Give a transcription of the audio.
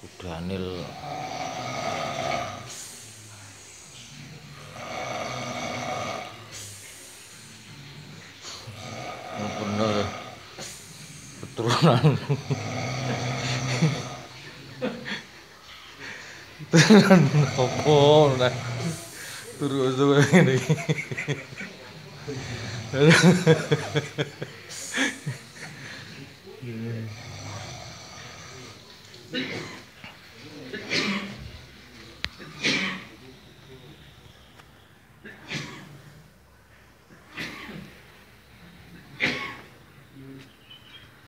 Kudanil bener keturunan keturunan apa nah turu ngene iki